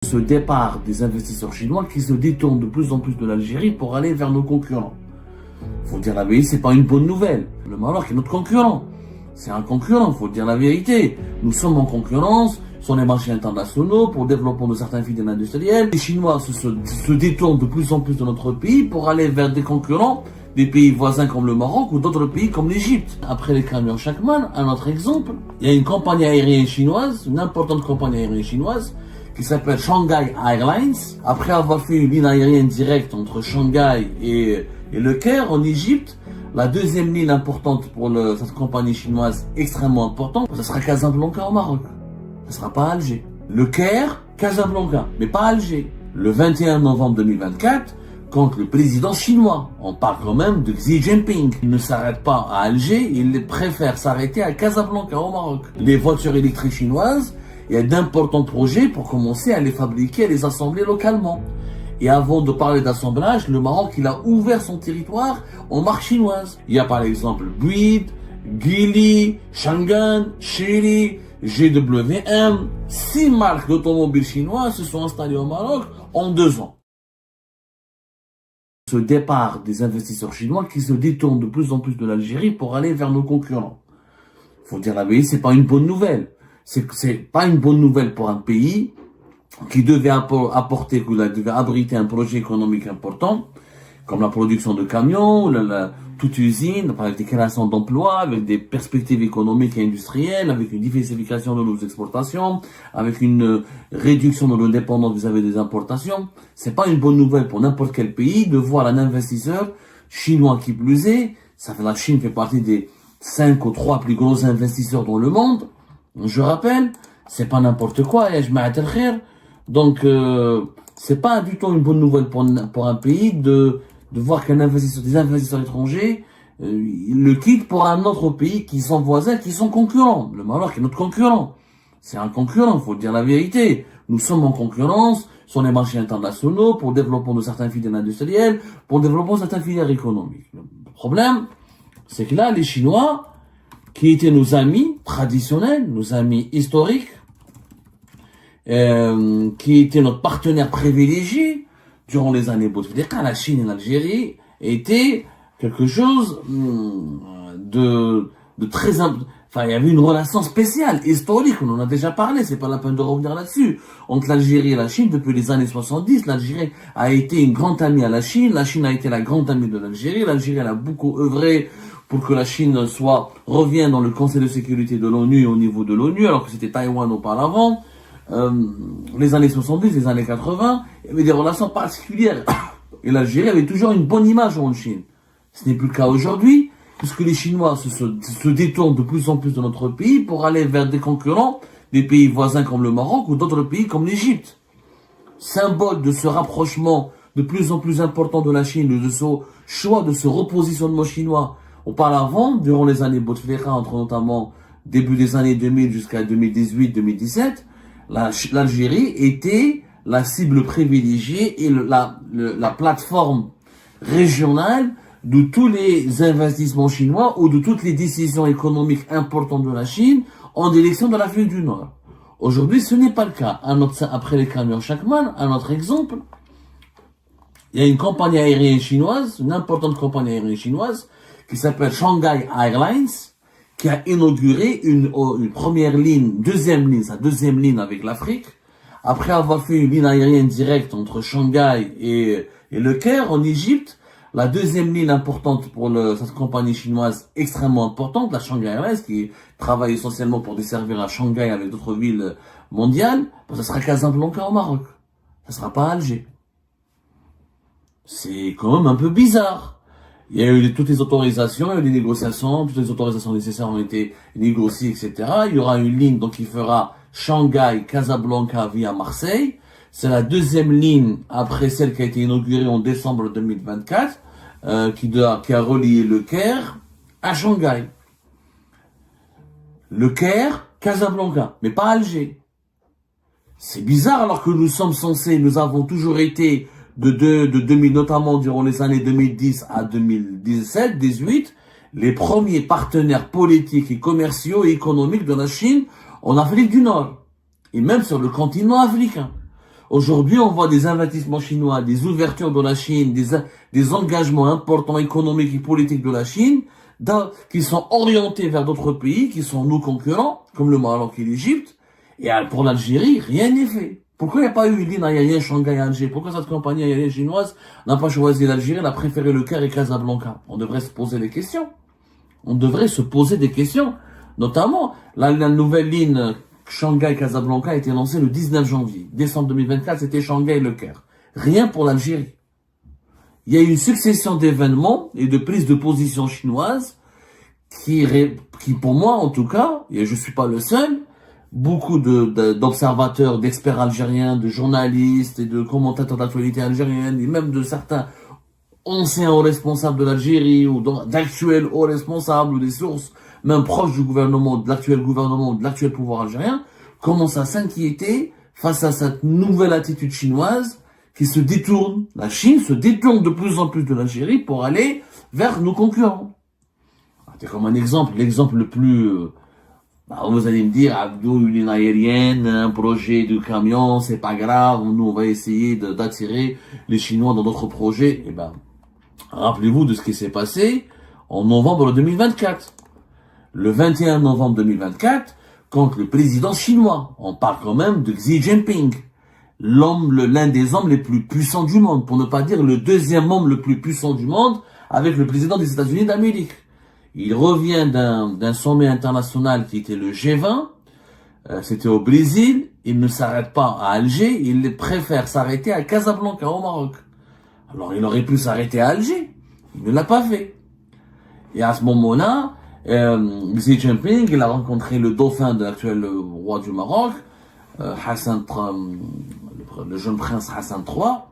Ce départ des investisseurs chinois qui se détournent de plus en plus de l'Algérie pour aller vers nos concurrents. Faut dire la vérité, c'est pas une bonne nouvelle. Le Maroc est notre concurrent. C'est un concurrent, faut dire la vérité. Nous sommes en concurrence sur les marchés internationaux pour le développement de certaines filières industrielles. Les Chinois se détournent de plus en plus de notre pays pour aller vers des concurrents, des pays voisins comme le Maroc ou d'autres pays comme l'Égypte. Après les camions Chacman, un autre exemple, il y a une compagnie aérienne chinoise, une importante compagnie aérienne chinoise, qui s'appelle Shanghai Airlines. Après avoir fait une ligne aérienne directe entre Shanghai et Le Caire en Égypte, la deuxième ligne importante pour cette compagnie chinoise extrêmement importante, ce sera Casablanca au Maroc. Ce sera pas Alger. Le Caire, Casablanca, mais pas Alger. Le 21 novembre 2024, quand le président chinois, on parle quand même de Xi Jinping, il ne s'arrête pas à Alger, il préfère s'arrêter à Casablanca au Maroc. Les voitures électriques chinoises, il y a d'importants projets pour commencer à les fabriquer et les assembler localement. Et avant de parler d'assemblage, le Maroc, il a ouvert son territoire aux marques chinoises. Il y a par exemple Buick, Geely, Changan, Chery, GWM. 6 marques d'automobiles chinoises se sont installées au Maroc en 2 ans. Ce départ des investisseurs chinois qui se détournent de plus en plus de l'Algérie pour aller vers nos concurrents. Faut dire la vérité, c'est pas une bonne nouvelle. C'est pas une bonne nouvelle pour un pays qui devait apporter, qui devait abriter un projet économique important, comme la production de camions, toute usine, avec des créations d'emplois, avec des perspectives économiques et industrielles, avec une diversification de nos exportations, avec une réduction de nos dépendances vis-à-vis des importations. C'est pas une bonne nouvelle pour n'importe quel pays de voir un investisseur chinois qui plus est. La Chine fait partie des 5 ou 3 plus gros investisseurs dans le monde. Je rappelle, c'est pas n'importe quoi, et je m'arrête khir. Donc, c'est pas du tout une bonne nouvelle pour un pays de voir des investisseurs étrangers, ils le quittent pour un autre pays qui sont voisins, qui sont concurrents. Le Maroc est notre concurrent. C'est un concurrent, faut dire la vérité. Nous sommes en concurrence sur les marchés internationaux pour le développement de certaines filières industrielles, pour le développement de certaines filières économiques. Le problème, c'est que là, les Chinois, qui étaient nos amis traditionnels, nos amis historiques, qui était notre partenaire privilégié durant les années Bouteflika, la Chine et l'Algérie étaient quelque chose de très enfin, il y avait une relation spéciale, historique, on en a déjà parlé, c'est pas la peine de revenir là-dessus. Entre l'Algérie et la Chine, depuis les années 70, l'Algérie a été une grande amie à la Chine a été la grande amie de l'Algérie elle a beaucoup œuvré pour que la Chine revienne dans le Conseil de sécurité de l'ONU au niveau de l'ONU, alors que c'était Taïwan auparavant. Les années 70, les années 80, il y avait des relations particulières. Et l'Algérie avait toujours une bonne image en Chine. Ce n'est plus le cas aujourd'hui, puisque les Chinois se détournent de plus en plus de notre pays pour aller vers des concurrents, des pays voisins comme le Maroc ou d'autres pays comme l'Égypte. Symbole de ce rapprochement de plus en plus important de la Chine, de ce choix, de ce repositionnement chinois. Auparavant, durant les années Bouteflika, entre notamment début des années 2000 jusqu'à 2018-2017, l'Algérie était la cible privilégiée et la plateforme régionale de tous les investissements chinois ou de toutes les décisions économiques importantes de la Chine en direction de l'Afrique du Nord. Aujourd'hui, ce n'est pas le cas. Après les camions Chacman, un autre exemple, il y a une compagnie aérienne chinoise, une importante compagnie aérienne chinoise, qui s'appelle Shanghai Airlines, qui a inauguré une première ligne, sa deuxième ligne avec l'Afrique, après avoir fait une ligne aérienne directe entre Shanghai et Le Caire en Égypte. La deuxième ligne importante pour cette compagnie chinoise extrêmement importante, la Shanghai Airlines, qui travaille essentiellement pour desservir à Shanghai avec d'autres villes mondiales, ça sera Casablanca au Maroc. Ça sera pas Alger. C'est quand même un peu bizarre. Il y a eu toutes les autorisations, il y a eu des négociations, toutes les autorisations nécessaires ont été négociées, etc. Il y aura une ligne donc qui fera Shanghai, Casablanca via Marseille. C'est la deuxième ligne après celle qui a été inaugurée en décembre 2024, qui a relié Le Caire à Shanghai. Le Caire, Casablanca, mais pas Alger. C'est bizarre alors que nous avons toujours été de 2000, notamment durant les années 2010 à 2017, 18, les premiers partenaires politiques et commerciaux et économiques de la Chine en Afrique du Nord. Et même sur le continent africain. Aujourd'hui, on voit des investissements chinois, des ouvertures de la Chine, des engagements importants économiques et politiques de la Chine, qui sont orientés vers d'autres pays, qui sont nos concurrents, comme le Maroc et l'Égypte. Et pour l'Algérie, rien n'est fait. Pourquoi il n'y a pas eu une ligne aérienne Shanghai-Alger? Pourquoi cette compagnie aérienne chinoise n'a pas choisi l'Algérie, elle a préféré le Caire et Casablanca? On devrait se poser des questions. On devrait se poser des questions. Notamment, la nouvelle ligne Shanghai-Casablanca a été lancée le 19 janvier. Décembre 2024, c'était Shanghai et le Caire. Rien pour l'Algérie. Il y a une succession d'événements et de prises de position chinoises qui pour moi, en tout cas, et je suis pas le seul, beaucoup d'observateurs, d'experts algériens, de journalistes et de commentateurs d'actualité algérienne, et même de certains anciens hauts responsables de l'Algérie, ou d'actuels hauts responsables, ou des sources même proches du gouvernement, de l'actuel gouvernement, ou de l'actuel pouvoir algérien, commencent à s'inquiéter face à cette nouvelle attitude chinoise qui se détourne. La Chine se détourne de plus en plus de l'Algérie pour aller vers nos concurrents. C'est comme un exemple, l'exemple le plus... vous allez me dire, Abdou, une ligne aérienne, un projet de camion, c'est pas grave, nous on va essayer d'attirer les Chinois dans d'autres projets. Eh ben, rappelez-vous de ce qui s'est passé en novembre 2024. Le 21 novembre 2024, quand le président chinois, on parle quand même de Xi Jinping, l'un des hommes les plus puissants du monde, pour ne pas dire le deuxième homme le plus puissant du monde, avec le président des États-Unis d'Amérique. Il revient d'un sommet international qui était le G20, c'était au Brésil, il ne s'arrête pas à Alger, il préfère s'arrêter à Casablanca au Maroc. Alors il aurait pu s'arrêter à Alger, il ne l'a pas fait. Et à ce moment-là, Xi Jinping, il a rencontré le dauphin de l'actuel roi du Maroc, le jeune prince Hassan III.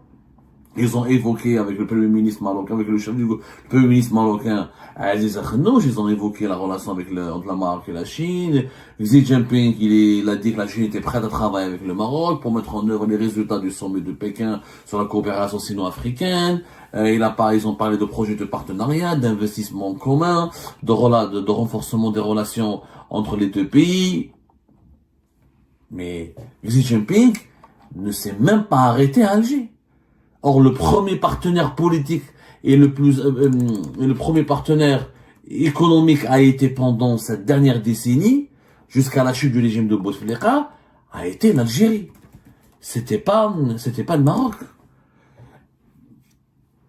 Ils ont évoqué avec le premier ministre marocain, avec le chef du premier ministre marocain Aziz Akhnouch, ils ont évoqué la relation entre la Maroc et la Chine. Xi Jinping, il a dit que la Chine était prête à travailler avec le Maroc pour mettre en œuvre les résultats du sommet de Pékin sur la coopération sino-africaine. Ils ont parlé de projets de partenariat, d'investissement commun, de renforcement des relations entre les deux pays. Mais Xi Jinping ne s'est même pas arrêté à Alger. Or, le premier partenaire politique et le premier partenaire économique a été pendant cette dernière décennie, jusqu'à la chute du régime de Bouteflika, a été l'Algérie. C'était pas le Maroc.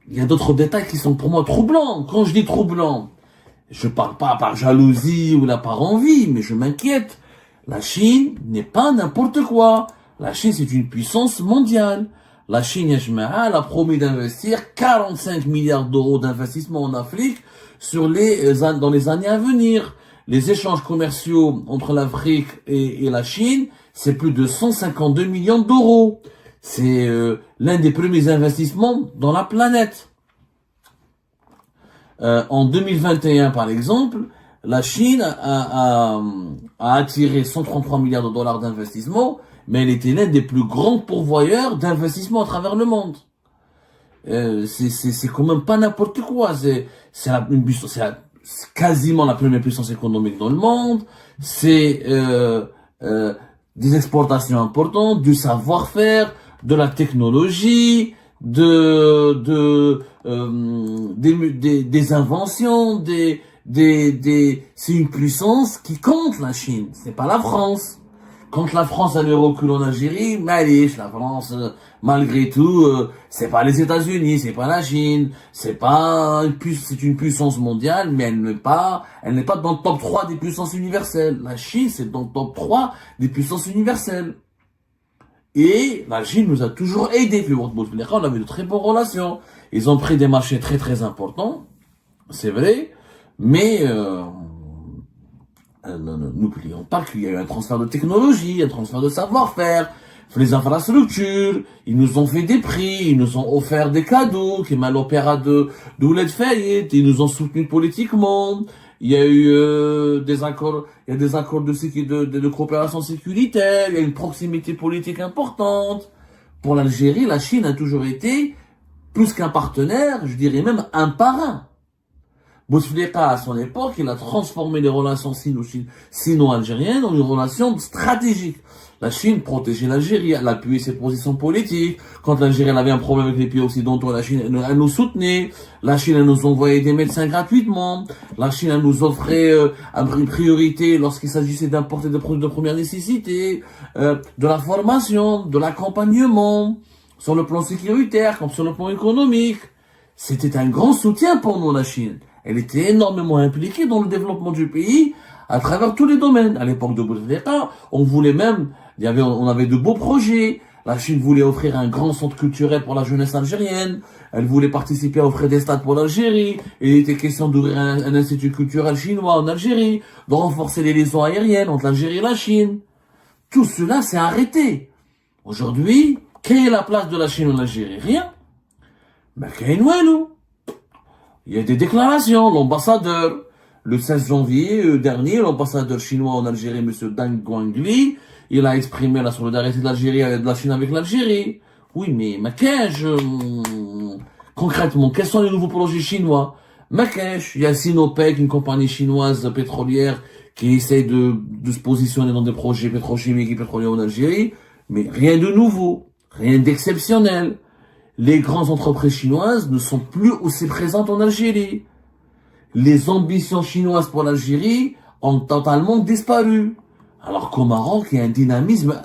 Il y a d'autres détails qui sont pour moi troublants. Quand je dis troublants, je parle pas par jalousie ou par envie, mais je m'inquiète. La Chine n'est pas n'importe quoi. La Chine, c'est une puissance mondiale. La Chine, elle a promis d'investir 45 milliards d'euros d'investissement en Afrique dans les années à venir. Les échanges commerciaux entre l'Afrique et la Chine, c'est plus de 152 millions d'euros. C'est l'un des premiers investissements dans la planète. En 2021, par exemple, la Chine a attiré 133 milliards de dollars d'investissement, mais elle était l'un des plus grands pourvoyeurs d'investissement à travers le monde. C'est quand même pas n'importe quoi. C'est quasiment la première puissance économique dans le monde. C'est des exportations importantes, du savoir-faire, de la technologie, des inventions, c'est une puissance qui compte, la Chine. C'est pas la France. Quand la France a le recul en Algérie, malice, la France, malgré tout, c'est pas les États-Unis, c'est pas la Chine, c'est une puissance mondiale, mais elle n'est pas dans le top 3 des puissances universelles. La Chine, c'est dans le top 3 des puissances universelles. Et la Chine nous a toujours aidés. On avait de très bonnes relations. Ils ont pris des marchés très très importants, c'est vrai, mais n'oublions pas qu'il y a eu un transfert de technologie, un transfert de savoir-faire, les infrastructures, ils nous ont fait des prix, ils nous ont offert des cadeaux, qui mal l'opéra de Ouled Fayed, ils nous ont soutenus politiquement, il y a eu des accords de coopération sécuritaire, il y a une proximité politique importante. Pour l'Algérie, la Chine a toujours été plus qu'un partenaire, je dirais même un parrain. Bouteflika, à son époque, il a transformé les relations sino-algériennes en une relation stratégique. La Chine protégeait l'Algérie, elle appuyait ses positions politiques. Quand l'Algérie avait un problème avec les pays occidentaux, la Chine, elle nous soutenait. La Chine, elle nous envoyait des médecins gratuitement. La Chine, elle nous offrait une priorité lorsqu'il s'agissait d'importer des produits de première nécessité, de la formation, de l'accompagnement, sur le plan sécuritaire, comme sur le plan économique. C'était un grand soutien pour nous, la Chine. Elle était énormément impliquée dans le développement du pays à travers tous les domaines. À l'époque de Bouteflika, on voulait même, on avait de beaux projets. La Chine voulait offrir un grand centre culturel pour la jeunesse algérienne. Elle voulait participer à offrir des stades pour l'Algérie. Il était question d'ouvrir un institut culturel chinois en Algérie, de renforcer les liaisons aériennes entre l'Algérie et la Chine. Tout cela s'est arrêté. Aujourd'hui, quelle est la place de la Chine en Algérie? Rien. Mais il y a des déclarations. L'ambassadeur, le 16 janvier dernier, l'ambassadeur chinois en Algérie, M. Deng Guangli, il a exprimé la solidarité de l'Algérie et de la Chine avec l'Algérie. Oui, mais concrètement, quels sont les nouveaux projets chinois? Il y a Sinopec, une compagnie chinoise pétrolière qui essaie de se positionner dans des projets pétrochimiques et pétroliers en Algérie, mais rien de nouveau, rien d'exceptionnel. Les grandes entreprises chinoises ne sont plus aussi présentes en Algérie. Les ambitions chinoises pour l'Algérie ont totalement disparu. Alors qu'au Maroc, il y a un dynamisme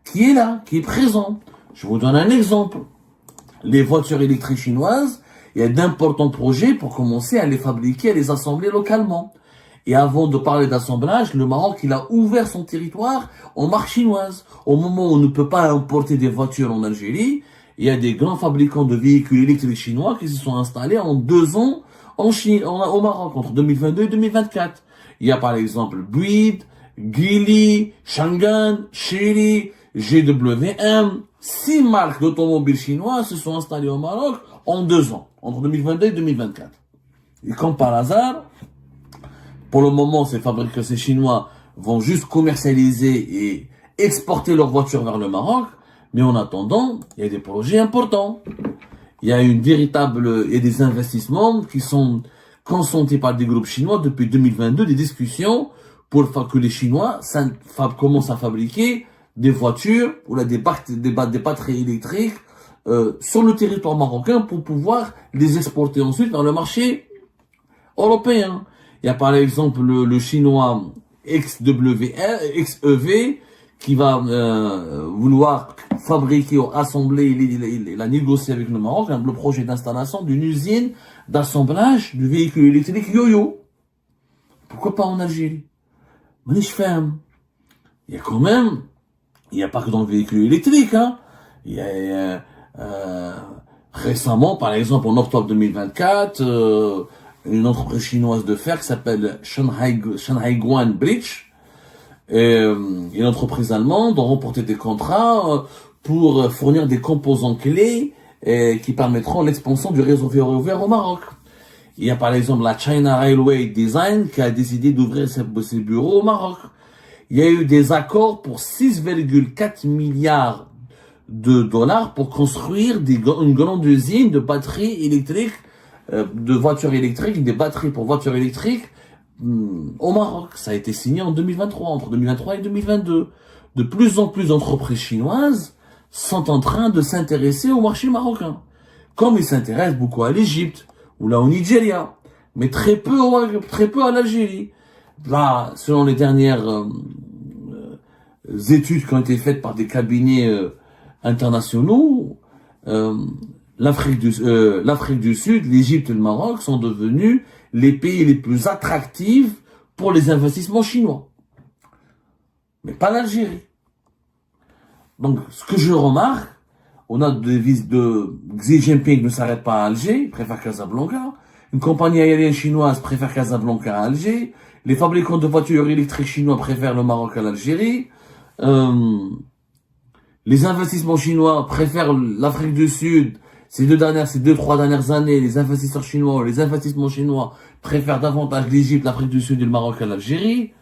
qui est là, qui est présent. Je vous donne un exemple. Les voitures électriques chinoises, il y a d'importants projets pour commencer à les fabriquer, à les assembler localement. Et avant de parler d'assemblage, le Maroc, il a ouvert son territoire aux marques chinoises. Au moment où on ne peut pas importer des voitures en Algérie, il y a des grands fabricants de véhicules électriques chinois qui se sont installés en 2 ans en Chine, au Maroc, entre 2022 et 2024. Il y a par exemple Bouygues, Geely, Changan, Chery, GWM. 6 marques d'automobiles chinois se sont installées au Maroc en 2 ans, entre 2022 et 2024. Et comme par hasard, pour le moment, ces Chinois vont juste commercialiser et exporter leurs voitures vers le Maroc. Mais en attendant, il y a des projets importants. Il y a des investissements qui sont consentis par des groupes chinois depuis 2022, des discussions pour que les Chinois commencent à fabriquer des voitures ou des batteries électriques sur le territoire marocain pour pouvoir les exporter ensuite vers le marché européen. Il y a par exemple le chinois XEV qui va vouloir fabriquer ou assembler, il a négocié avec le Maroc le projet d'installation d'une usine d'assemblage du véhicule électrique Yoyo. Pourquoi pas en Algérie? Mais je ferme. Il y a quand même, il n'y a pas que dans le véhicule électrique, hein. Il y a récemment, par exemple en octobre 2024, une entreprise chinoise de fer qui s'appelle Shanghai Guan Bridge et une entreprise allemande ont remporté des contrats pour fournir des composants clés qui permettront l'expansion du réseau ferroviaire au Maroc. Il y a par exemple la China Railway Design qui a décidé d'ouvrir ses bureaux au Maroc. Il y a eu des accords pour 6,4 milliards de dollars pour construire une grande usine de batteries électriques, de voitures électriques, des batteries pour voitures électriques au Maroc. Ça a été signé en 2023, entre 2023 et 2022. De plus en plus d'entreprises chinoises sont en train de s'intéresser au marché marocain. Comme ils s'intéressent beaucoup à l'Égypte, ou là au Nigeria, mais très peu à l'Algérie. Là, selon les dernières études qui ont été faites par des cabinets internationaux, l'Afrique du Sud, l'Égypte et le Maroc sont devenus les pays les plus attractifs pour les investissements chinois. Mais pas l'Algérie. Donc, ce que je remarque, on a des visites de Xi Jinping ne s'arrête pas à Alger, il préfère Casablanca. Une compagnie aérienne chinoise préfère Casablanca à Alger. Les fabricants de voitures électriques chinois préfèrent le Maroc à l'Algérie. Les investissements chinois préfèrent l'Afrique du Sud. Ces 2-3 dernières années, les investissements chinois préfèrent davantage l'Égypte, l'Afrique du Sud et le Maroc à l'Algérie.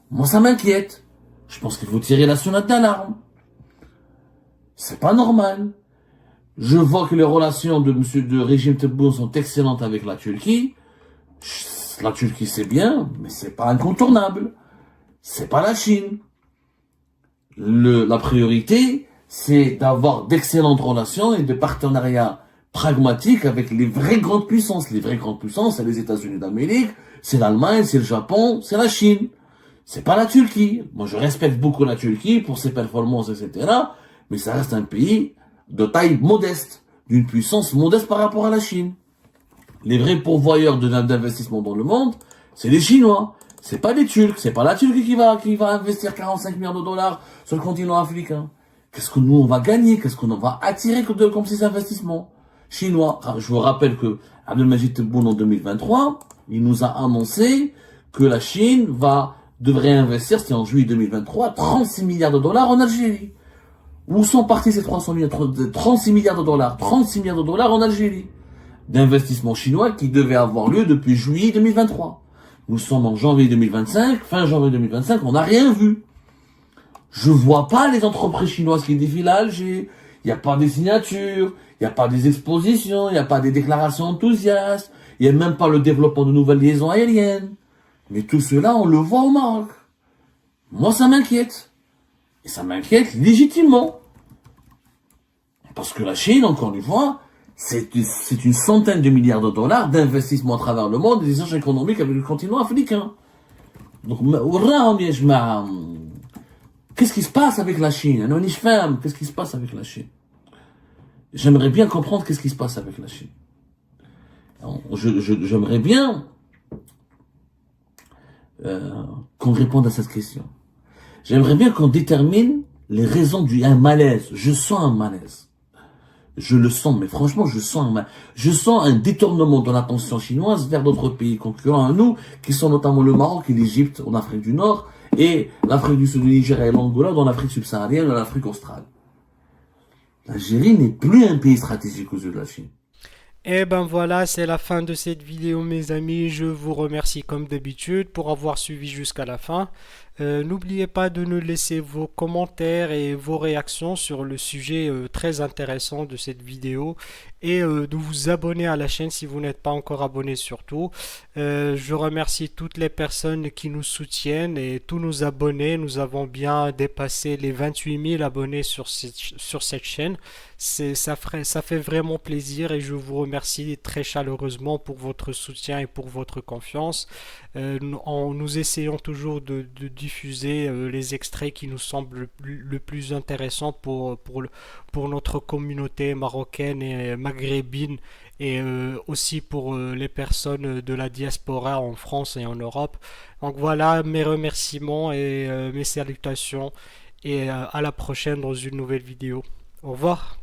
Moi, ça m'inquiète. Je pense qu'il faut tirer la sonnette d'alarme. C'est pas normal. Je vois que les relations de régime Tebboune sont excellentes avec la Turquie. La Turquie, c'est bien, mais c'est pas incontournable. C'est pas la Chine. La priorité, c'est d'avoir d'excellentes relations et de partenariats pragmatiques avec les vraies grandes puissances. Les vraies grandes puissances, c'est les États-Unis d'Amérique, c'est l'Allemagne, c'est le Japon, c'est la Chine. C'est pas la Turquie. Moi, je respecte beaucoup la Turquie pour ses performances, etc. Mais ça reste un pays de taille modeste, d'une puissance modeste par rapport à la Chine. Les vrais pourvoyeurs d'investissement dans le monde, c'est les Chinois. C'est pas les Turcs. C'est pas la Turquie qui va investir 45 milliards de dollars sur le continent africain. Qu'est-ce que nous, on va gagner? Qu'est-ce qu'on va attirer comme ces investissements chinois? Je vous rappelle que Abdelmajid Tebboune, en 2023, il nous a annoncé que la Chine devrait investir, c'était en juillet 2023, 36 milliards de dollars en Algérie. Où sont partis ces 36 milliards de dollars? 36 milliards de dollars en Algérie. D'investissement chinois qui devait avoir lieu depuis juillet 2023. Nous sommes en janvier 2025, fin janvier 2025, on n'a rien vu. Je vois pas les entreprises chinoises qui défilent à Alger. Il n'y a pas des signatures, il n'y a pas des expositions, il n'y a pas des déclarations enthousiastes, il n'y a même pas le développement de nouvelles liaisons aériennes. Mais tout cela, on le voit au Maroc. Moi, ça m'inquiète. Et ça m'inquiète légitimement. Parce que la Chine, encore une fois, c'est une centaine de milliards de dollars d'investissement à travers le monde, des échanges économiques avec le continent africain. Donc, qu'est-ce qui se passe avec la Chine? Qu'est-ce qui se passe avec la Chine? J'aimerais bien comprendre qu'est-ce qui se passe avec la Chine. J'aimerais bien qu'on réponde à cette question. J'aimerais bien qu'on détermine les raisons un malaise. Je sens un malaise. Je le sens, mais franchement, je sens un détournement de l'attention chinoise vers d'autres pays concurrents à nous, qui sont notamment le Maroc et l'Égypte en Afrique du Nord, et l'Afrique du Sud, le Nigeria et l'Angola dans l'Afrique subsaharienne et l'Afrique australe. L'Algérie n'est plus un pays stratégique aux yeux de la Chine. Et ben voilà, c'est la fin de cette vidéo mes amis, je vous remercie comme d'habitude pour avoir suivi jusqu'à la fin. N'oubliez pas de nous laisser vos commentaires et vos réactions sur le sujet très intéressant de cette vidéo et de vous abonner à la chaîne si vous n'êtes pas encore abonné surtout. Je remercie toutes les personnes qui nous soutiennent et tous nos abonnés. Nous avons bien dépassé les 28 000 abonnés sur cette chaîne. Ça fait vraiment plaisir et je vous remercie très chaleureusement pour votre soutien et pour votre confiance. Nous essayons toujours de diffuser les extraits qui nous semblent le plus intéressants pour notre communauté marocaine et maghrébine et aussi pour les personnes de la diaspora en France et en Europe. Donc voilà mes remerciements et mes salutations et à la prochaine dans une nouvelle vidéo. Au revoir.